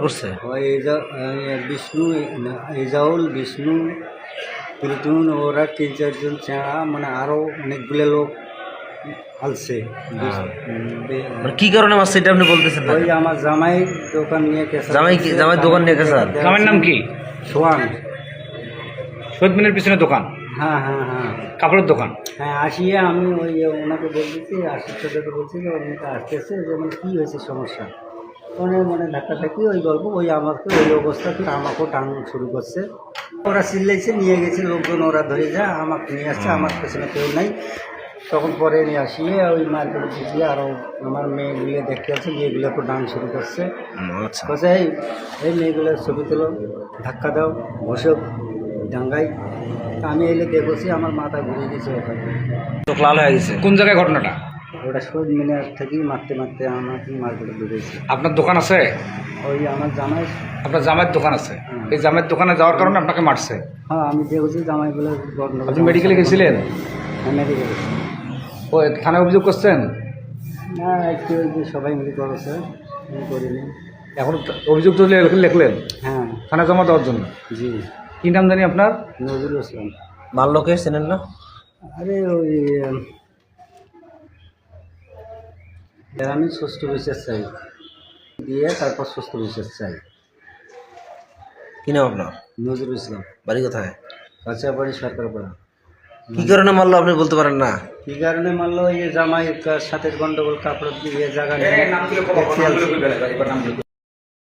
করছে ওই বিষ্ণু এজাউল বিষ্ণু পিলটুন ওরা 3-4 জন ছাড়া মানে আরও অনেকগুলো লোক আলছে। মানে কি কারণে মারছে এটা আপনি বলতেছেন না? ওই আমার জামাই দোকান নিয়ে গেছে। জামাই দোকান নিয়ে গেছে। জামাইয়ের নাম কি? সোয়ান। শহীদ মিনারের পিছনে দোকান, হ্যাঁ হ্যাঁ হ্যাঁ কাপড়ের দোকান। হ্যাঁ, আসিয়ে আমি ওই ওনাকে বলতেছি, আশির সাথে বলছি যে ওনাকে আসতেছে যে মানে কী হয়েছে সমস্যা, মানে ধাক্কাধাক্কি ওই গল্প, ওই আমাকে ওই অবস্থা থেকে আমাকেও টান শুরু করছে। ওরা চিল্লাইছে, নিয়ে গেছে লোকজন, ওরা ধরে যা আমাকে নিয়ে আসছে, আমার পেছনে কেউ নাই। তখন পরে নিয়ে আসিয়ে ওই মার্কেটে ঢুকিয়ে আরও আমার মেয়েগুলো দেখতে আছে, মেয়েগুলো তো ডান শুরু করছে। আচ্ছা, বলছে এই মেয়েগুলোর ছবি তোলো, ধাক্কা দাও, বসো ডাঙ্গাই। আমি এলে দেখছি আমার মাথা ঘুরে গেছে, ওখানে চোখ লাল হয়ে গেছে। কোন জায়গায় ঘটনাটা? ওটা শহীদ মিনার থেকেই মারতে মারতে আমাকে মার্কেটে ঢুকেছে। আপনার দোকান আছে? ওই আমার জামাই। আপনার জামাইয়ের দোকান আছে? এই জামাইয়ের দোকানে যাওয়ার কারণে আপনাকে মারছে? হ্যাঁ, আমি দেখছি জামাইগুলো গন্ডগোল। আপনি মেডিকেলে গেছিলেন? হ্যাঁ, মেডিকেলে। ও থানায় অভিযোগ করছেন? না, একটু ওই যে সবাই মিলে করেছে, আমি করিনি। এখন অভিযোগ তো লিখলেন হ্যাঁ থানায় জমা দেওয়ার জন্য? জি। কি নাম জানি আপনার? নজরুল ইসলাম। মারলোকে চেনেন না? আরে ওই আমি সুস্থ বিশ্বাস চাই দিয়ে তারপর সুস্থ বিশ্বাস চাই। কি নাম আপনার? নজরুল ইসলাম। বাড়ি কোথায়? কাঁচাবাড়ি সরকারপাড়া। কি কারণে মারলো আপনি বলতে পারেন না? কী কারণে মারলো? এই যে জামাইয়ের সাথে গন্ডগোল, কাপড় দিয়ে জায়গা নিয়ে